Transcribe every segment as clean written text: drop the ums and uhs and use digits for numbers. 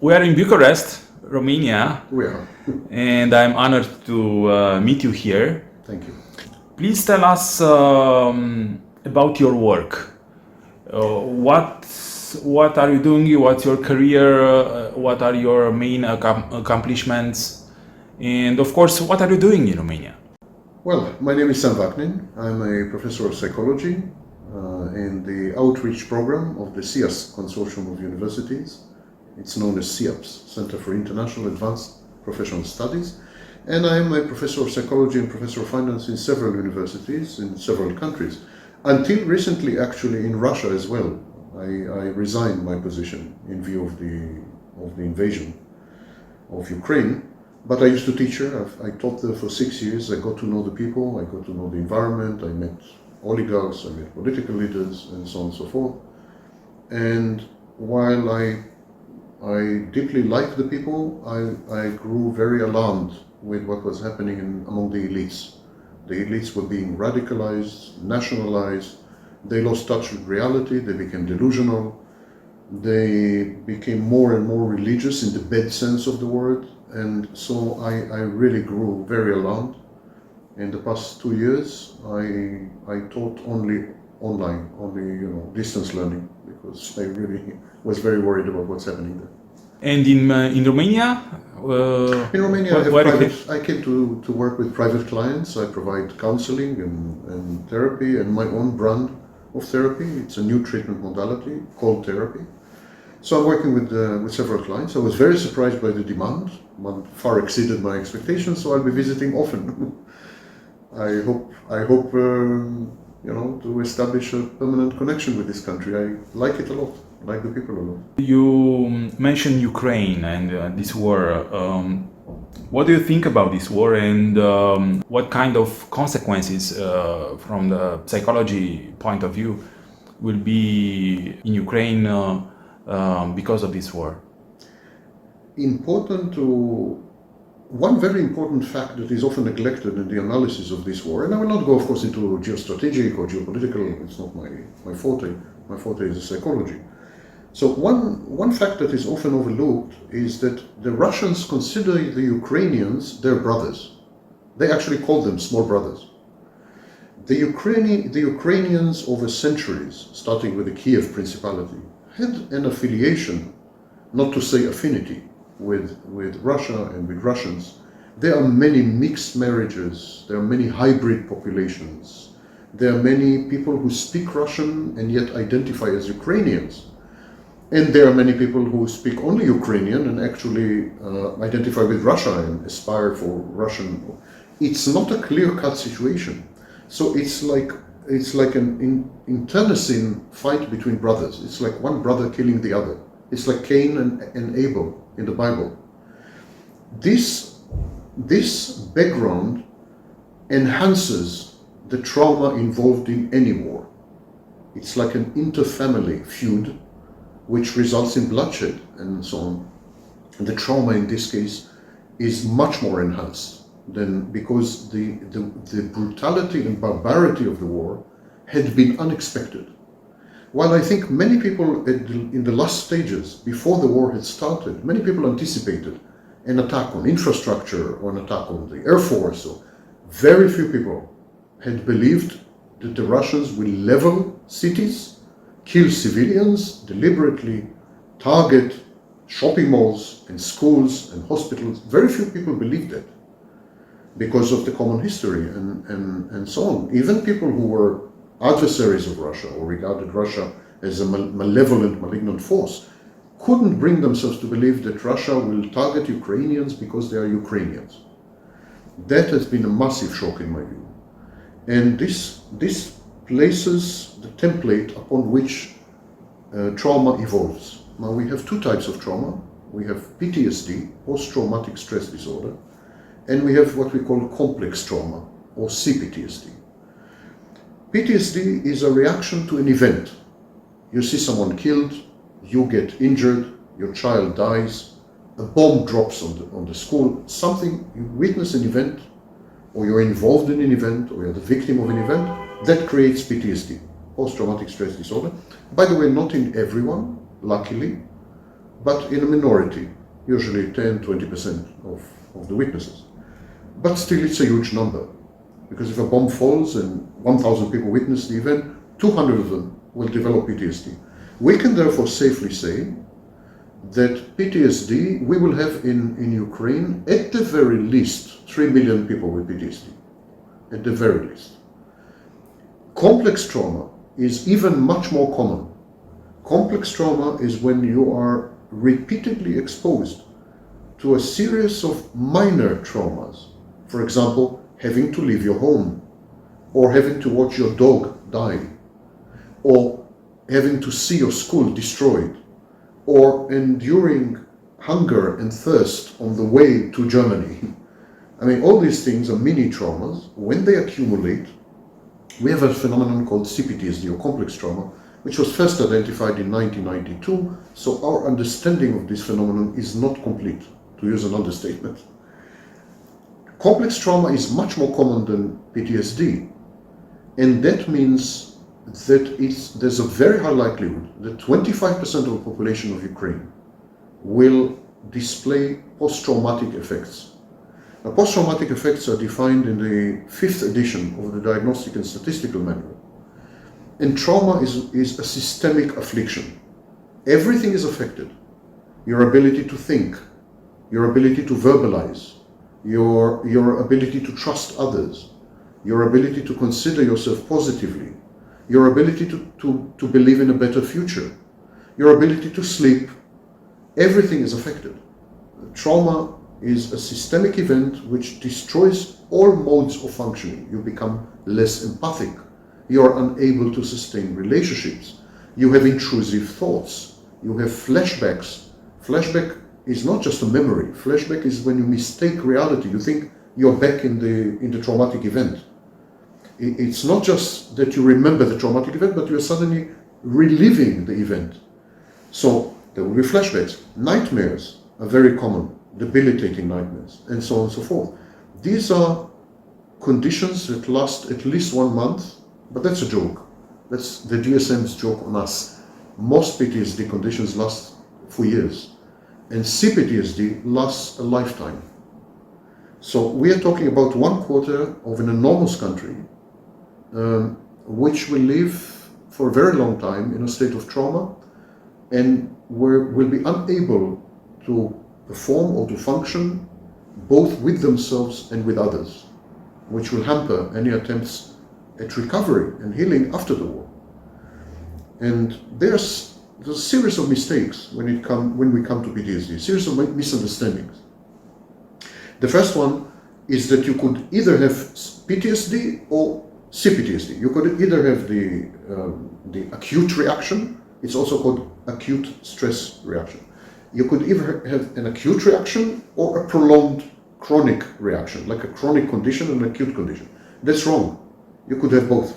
We are in Bucharest, Romania. We are. And I'm honored to meet you here. Thank you. Please tell us about your work. What are you doing? What's your career? What are your main accomplishments? And of course, what are you doing in Romania? Well, my name is Sam Vaknin. I'm a professor of psychology in the outreach program of the CIAS Consortium of Universities. It's known as CIAPS, Center for International Advanced Professional Studies. And I'm a professor of psychology and professor of finance in several universities in several countries. Until recently, actually, in Russia as well. I resigned my position in view of the invasion of Ukraine. But I used to teach her. I taught there for 6 years. I got to know the people, I got to know the environment, I met oligarchs, I met political leaders, and so on and so forth. And while I deeply liked the people, I grew very alarmed with what was happening among the elites. The elites were being radicalized, nationalized, they lost touch with reality, they became delusional, they became more and more religious in the bad sense of the word. And so I really grew very alarmed. In the past 2 years, I taught only online, only distance learning, because I really was very worried about what's happening there. And in Romania? In Romania, I came to work with private clients. I provide counseling and therapy and my own brand of therapy. It's a new treatment modality called therapy. So I'm working with several clients. I was very surprised by the demand. One far exceeded my expectations, so I'll be visiting often. I hope to establish a permanent connection with this country. I like it a lot. I like the people a lot. You mentioned Ukraine and this war. What do you think about this war, and what kind of consequences from the psychology point of view will be in Ukraine because of this war? One very important fact that is often neglected in the analysis of this war, and I will not go, of course, into geostrategic or geopolitical, it's not my forte. My forte is psychology. So one fact that is often overlooked is that the Russians consider the Ukrainians their brothers. They actually call them small brothers. The Ukrainians over centuries, starting with the Kiev Principality, had an affiliation, not to say affinity, with Russia and with Russians. There are many mixed marriages, there are many hybrid populations, there are many people who speak Russian and yet identify as Ukrainians. And there are many people who speak only Ukrainian and actually identify with Russia and aspire for Russian. It's not a clear-cut situation. So it's like an internecine fight between brothers. It's like one brother killing the other. It's like Cain and Abel in the Bible. This background enhances the trauma involved in any war. It's like an interfamily feud which results in bloodshed and so on. And the trauma in this case is much more enhanced because the brutality and barbarity of the war had been unexpected. While I think many people in the last stages, before the war had started, many people anticipated an attack on infrastructure or an attack on the Air Force. So very few people had believed that the Russians will level cities, kill civilians, deliberately target shopping malls and schools and hospitals. Very few people believed that because of the common history and so on. Even people who were adversaries of Russia or regarded Russia as a malevolent, malignant force couldn't bring themselves to believe that Russia will target Ukrainians because they are Ukrainians. That has been a massive shock in my view. And this places the template upon which trauma evolves. Now we have two types of trauma. We have PTSD, post-traumatic stress disorder, and we have what we call complex trauma, or CPTSD. PTSD is a reaction to an event. You see someone killed, you get injured, your child dies, a bomb drops on the school, something, you witness an event, or you're involved in an event, or you're the victim of an event, that creates PTSD, post-traumatic stress disorder. By the way, not in everyone, luckily, but in a minority, usually 10-20% of the witnesses. But still it's a huge number, because if a bomb falls and 1,000 people witness the event, 200 of them will develop PTSD. We can therefore safely say that PTSD, we will have in Ukraine, at the very least, 3 million people with PTSD, at the very least. Complex trauma is even much more common. Complex trauma is when you are repeatedly exposed to a series of minor traumas. For example, having to leave your home, or having to watch your dog die, or having to see your school destroyed, or enduring hunger and thirst on the way to Germany. I mean, all these things are mini traumas. When they accumulate, we have a phenomenon called CPTSD, or complex trauma, which was first identified in 1992, so our understanding of this phenomenon is not complete, to use an understatement. Complex trauma is much more common than PTSD, and that means that there's a very high likelihood that 25% of the population of Ukraine will display post-traumatic effects. Now, post-traumatic effects are defined in the 5th edition of the Diagnostic and Statistical Manual. And trauma is a systemic affliction. Everything is affected. Your ability to think, your ability to verbalize, your ability to trust others, your ability to consider yourself positively, your ability to believe in a better future, your ability to sleep, everything is affected. Trauma is a systemic event which destroys all modes of functioning. You become less empathic. You are unable to sustain relationships. You have intrusive thoughts. You have flashbacks. Flashback is not just a memory. Flashback is when you mistake reality. You think you're back in the traumatic event. It's not just that you remember the traumatic event, but you're suddenly reliving the event. So there will be flashbacks. Nightmares are very common, debilitating nightmares, and so on and so forth. These are conditions that last at least 1 month, but that's a joke. That's the DSM's joke on us. Most PTSD conditions last for years, and CPTSD lasts a lifetime. So we are talking about 1/4 of an enormous country, which will live for a very long time in a state of trauma, and will be unable to perform or to function both with themselves and with others, which will hamper any attempts at recovery and healing after the war. And there's a series of mistakes when we come to PTSD, a series of misunderstandings. The first one is that you could either have PTSD or CPTSD. You could either have the acute reaction. It's also called acute stress reaction. You could either have an acute reaction or a prolonged chronic reaction, like a chronic condition and an acute condition. That's wrong. You could have both.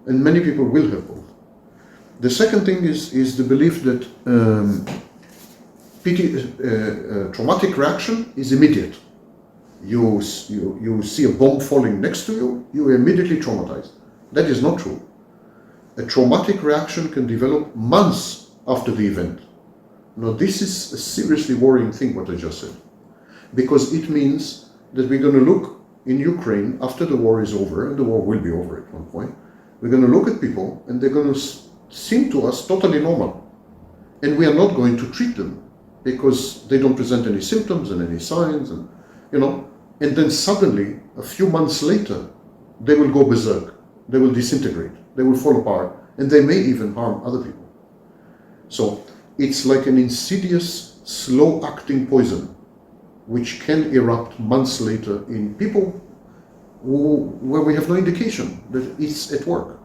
And many people will have both. The second thing is the belief that traumatic reaction is immediate. You see a bomb falling next to you, you are immediately traumatized. That is not true. A traumatic reaction can develop months after the event. Now, this is a seriously worrying thing, what I just said, because it means that we're going to look in Ukraine after the war is over, and the war will be over at one point. We're going to look at people, and they're going to seem to us totally normal. And we are not going to treat them because they don't present any symptoms and any signs, and and then suddenly, a few months later, they will go berserk, they will disintegrate, they will fall apart, and they may even harm other people. So it's like an insidious, slow-acting poison, which can erupt months later in people where we have no indication that it's at work.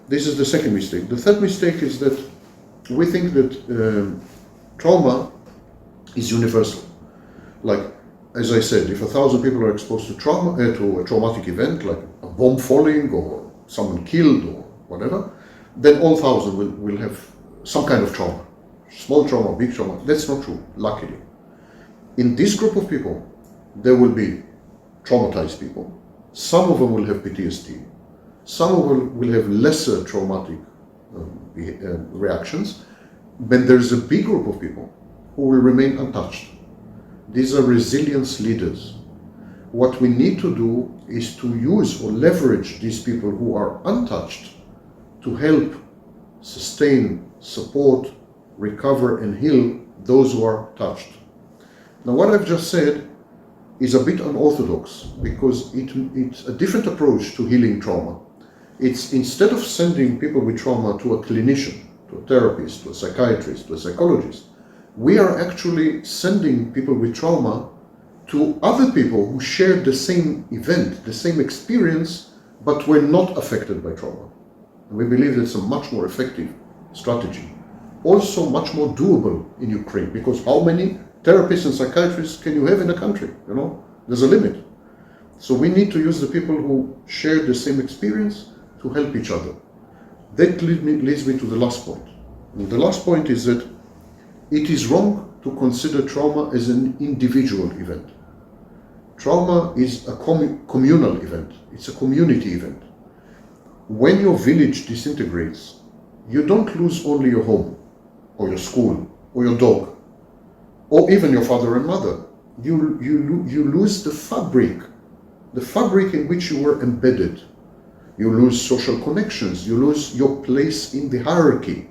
This is the second mistake. The third mistake is that we think that trauma is universal. Like, as I said, if 1,000 people are exposed to to a traumatic event, like a bomb falling or someone killed or whatever, then all 1,000 will have some kind of trauma. Small trauma, big trauma. That's not true, luckily. In this group of people, there will be traumatized people. Some of them will have PTSD. Some of them will have lesser traumatic reactions. But there's a big group of people who will remain untouched. These are resilience leaders. What we need to do is to use or leverage these people who are untouched to help sustain, support, recover, and heal those who are touched. Now, what I've just said is a bit unorthodox because it's a different approach to healing trauma. It's instead of sending people with trauma to a clinician, to a therapist, to a psychiatrist, to a psychologist, we are actually sending people with trauma to other people who shared the same event, the same experience, but were not affected by trauma. And we believe that's a much more effective strategy. Also much more doable in Ukraine, because how many therapists and psychiatrists can you have in a country? There's a limit. So we need to use the people who share the same experience to help each other. That leads me to the last point. And the last point is that it is wrong to consider trauma as an individual event. Trauma is a communal event. It's a community event. When your village disintegrates, you don't lose only your home, or your school, or your dog, or even your father and mother. You lose the fabric in which you were embedded. You lose social connections. You lose your place in the hierarchy,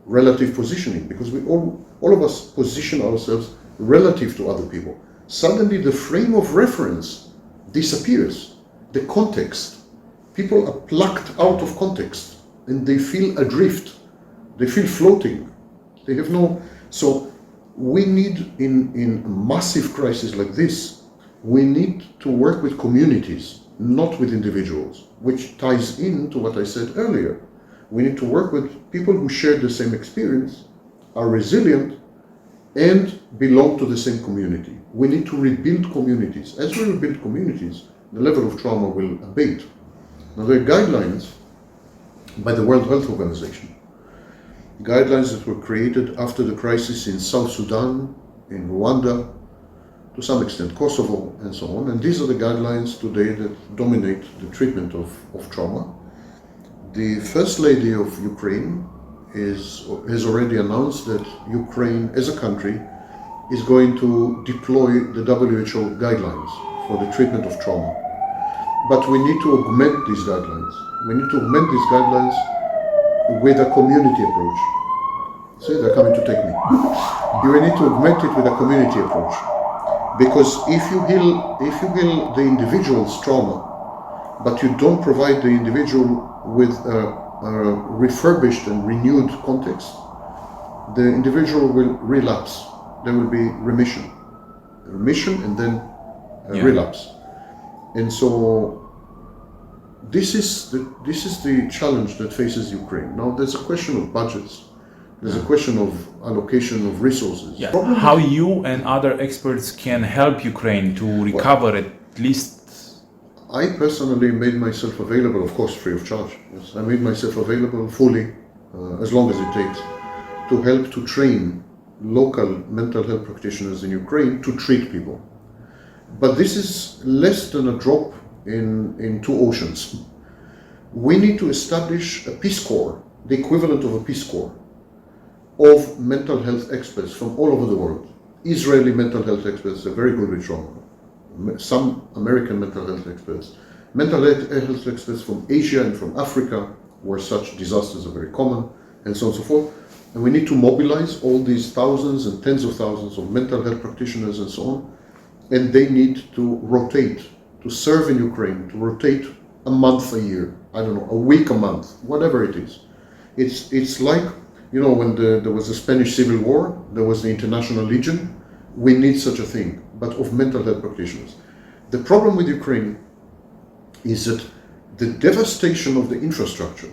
relative positioning, because we all of us position ourselves relative to other people. Suddenly the frame of reference disappears. The context. People are plucked out of context and they feel adrift. They feel floating. They have no... So we need, in a massive crisis like this, we need to work with communities, not with individuals, which ties into what I said earlier. We need to work with people who share the same experience, are resilient, and belong to the same community. We need to rebuild communities. As we rebuild communities, the level of trauma will abate. Now, there are guidelines by the World Health Organization, guidelines that were created after the crisis in South Sudan, in Rwanda, to some extent Kosovo, and so on. And these are the guidelines today that dominate the treatment of trauma. The First Lady of Ukraine has already announced that Ukraine, as a country, is going to deploy the WHO guidelines for the treatment of trauma. But we need to augment these guidelines. We need to augment these guidelines with a community approach. See, they're coming to take me. You need to augment it with a community approach. Because if you heal the individual's trauma, but you don't provide the individual with a refurbished and renewed context, the individual will relapse. There will be remission and then relapse. And so this is the challenge that faces Ukraine. Now there's a question of budgets. There's a question of allocation of resources. Yeah. How you and other experts can help Ukraine to recover at least? I personally made myself available, of course, free of charge. Yes, I made myself available fully, as long as it takes, to help to train local mental health practitioners in Ukraine to treat people. But this is less than a drop in two oceans. We need to establish a Peace Corps, the equivalent of a Peace Corps, of mental health experts from all over the world. Israeli mental health experts are very good with trauma. Some American mental health experts. Mental health experts from Asia and from Africa, where such disasters are very common, and so on and so forth. And we need to mobilize all these thousands and tens of thousands of mental health practitioners and so on. And they need to rotate, to serve in Ukraine, to rotate a month a year, I don't know, a week a month, whatever it is. It's like, when there was the Spanish Civil War, there was the International Legion. We need such a thing, but of mental health practitioners. The problem with Ukraine is that the devastation of the infrastructure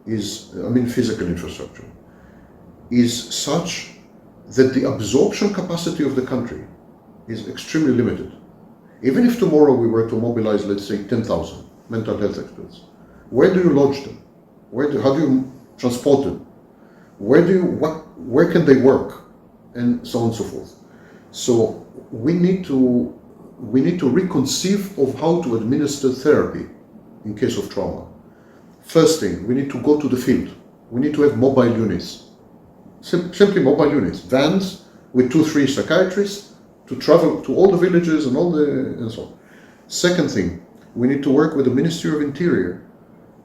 physical infrastructure, is such that the absorption capacity of the country is extremely limited. Even if tomorrow we were to mobilize, let's say, 10,000 mental health experts, where do you lodge them? How do you transport them? Where can they work? And so on and so forth. So we need to reconceive of how to administer therapy in case of trauma. First thing, we need to go to the field. We need to have mobile units. simply mobile units, vans with 2-3 psychiatrists to travel to all the villages and so on. Second thing, we need to work with the Ministry of Interior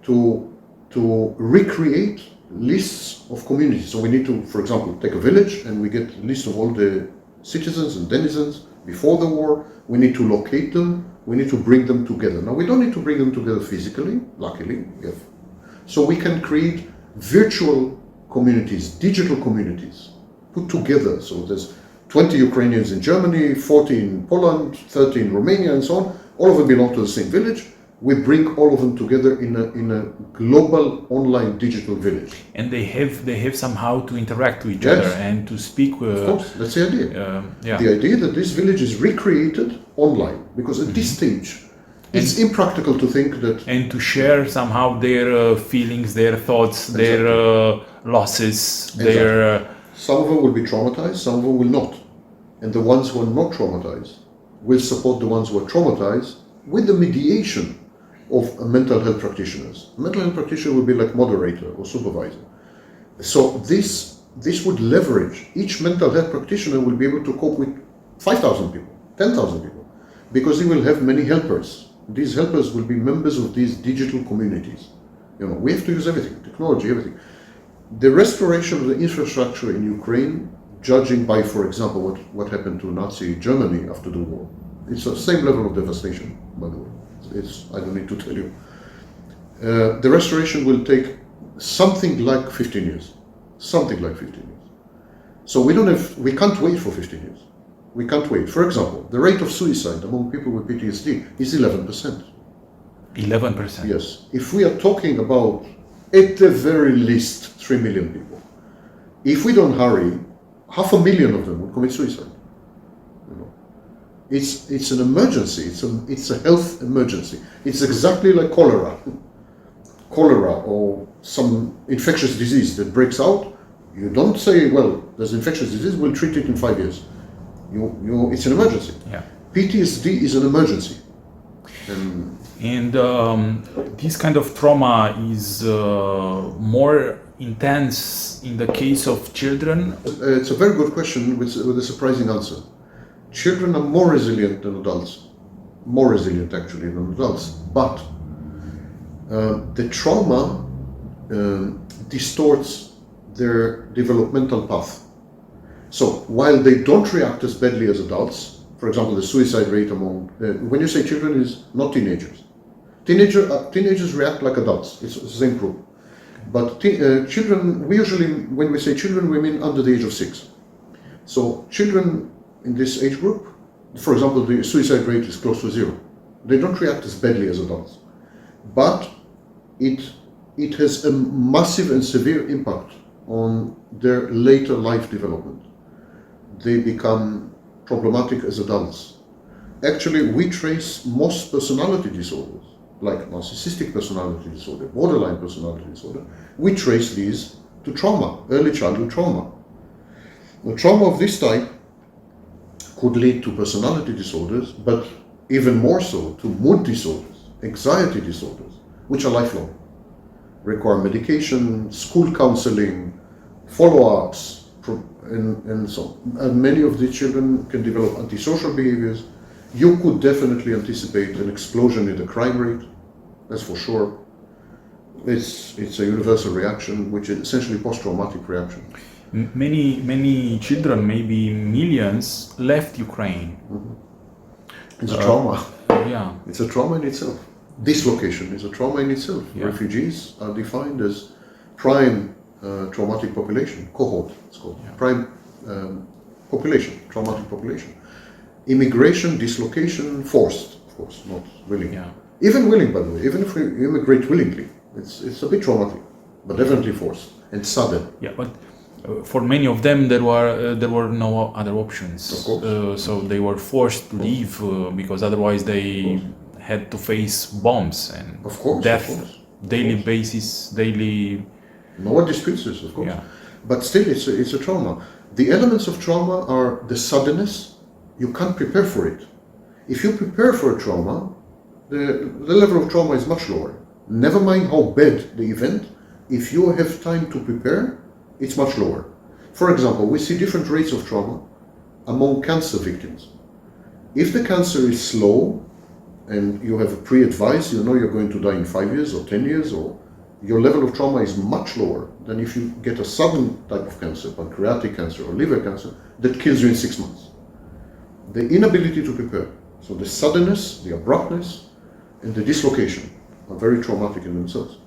to recreate lists of communities. So we need to, for example, take a village and we get a list of all the citizens and denizens before the war. We need to locate them. We need to bring them together. Now, we don't need to bring them together physically, luckily. So we can create virtual communities, digital communities, put together. So there's 20 Ukrainians in Germany, 40 in Poland, 30 in Romania, and so on. All of them belong to the same village. We bring all of them together in a global online digital village. And they have somehow to interact with each Yes. other and to speak. Of course, that's the idea. Yeah. The idea that this village is recreated online, because at this stage, it's impractical to think that. And to share somehow their feelings, their thoughts, their losses, their. Some of them will be traumatized, some of them will not. And the ones who are not traumatized will support the ones who are traumatized with the mediation of mental health practitioners. A mental health practitioner will be like moderator or supervisor. So this would leverage, each mental health practitioner will be able to cope with 5,000 people, 10,000 people, because he will have many helpers. These helpers will be members of these digital communities. We have to use everything, technology, everything. The restoration of the infrastructure in Ukraine, judging by, for example, what happened to Nazi Germany after the war, it's the same level of devastation, by the way. I don't need to tell you. The restoration will take something like 15 years. Something like 15 years. So we can't wait for 15 years. We can't wait. For example, the rate of suicide among people with PTSD is 11%. 11%? Yes. If we are talking about, at the very least, 3 million people, if we don't hurry, 500,000 of them will commit suicide. It's an emergency. It's a health emergency. It's exactly like cholera or some infectious disease that breaks out. You don't say, well, there's infectious disease, we'll treat it in 5 years. It's an emergency. Yeah. PTSD is an emergency. And this kind of trauma is more intense in the case of children? It's a very good question with a surprising answer. Children are more resilient than adults, more resilient actually than adults, but the trauma distorts their developmental path. So while they don't react as badly as adults, for example, the suicide rate among, when you say children, is not teenagers. Teenagers react like adults, it's the same group. But children, we usually, when we say children, we mean under the age of 6. So children in this age group, for example, the suicide rate is close to 0. They don't react as badly as adults. But it has a massive and severe impact on their later life development. They become problematic as adults. Actually, we trace most personality disorders, like narcissistic personality disorder, borderline personality disorder, we trace these to trauma, early childhood trauma. The trauma of this type could lead to personality disorders, but even more so to mood disorders, anxiety disorders, which are lifelong, require medication, school counseling, follow-ups, and so on. And many of these children can develop antisocial behaviors. You could definitely anticipate an explosion in the crime rate, that's for sure. It's a universal reaction, which is essentially post-traumatic reaction. Many children, maybe millions, left Ukraine. Mm-hmm. It's a trauma. Yeah. It's a trauma in itself. Dislocation is a trauma in itself. Yeah. Refugees are defined as prime traumatic population, cohort, it's called. Yeah. Prime population, traumatic population. Immigration, dislocation, forced, of course, not willing. Yeah. Even willing, by the way, even if we immigrate willingly, it's a bit traumatic, but definitely forced and sudden. Yeah, but for many of them there were no other options. Of course. So they were forced to leave because otherwise they had to face bombs and of course, death, of course. daily basis, daily. No one disputes this, of course. Yeah. But still, it's a trauma. The elements of trauma are the suddenness. You can't prepare for it. If you prepare for a trauma, the level of trauma is much lower. Never mind how bad the event, if you have time to prepare, it's much lower. For example, we see different rates of trauma among cancer victims. If the cancer is slow and you have a pre-advice, you know you're going to die in 5 years or 10 years, or your level of trauma is much lower than if you get a sudden type of cancer, pancreatic cancer or liver cancer, that kills you in 6 months. The inability to prepare, so the suddenness, the abruptness, and the dislocation are very traumatic in themselves.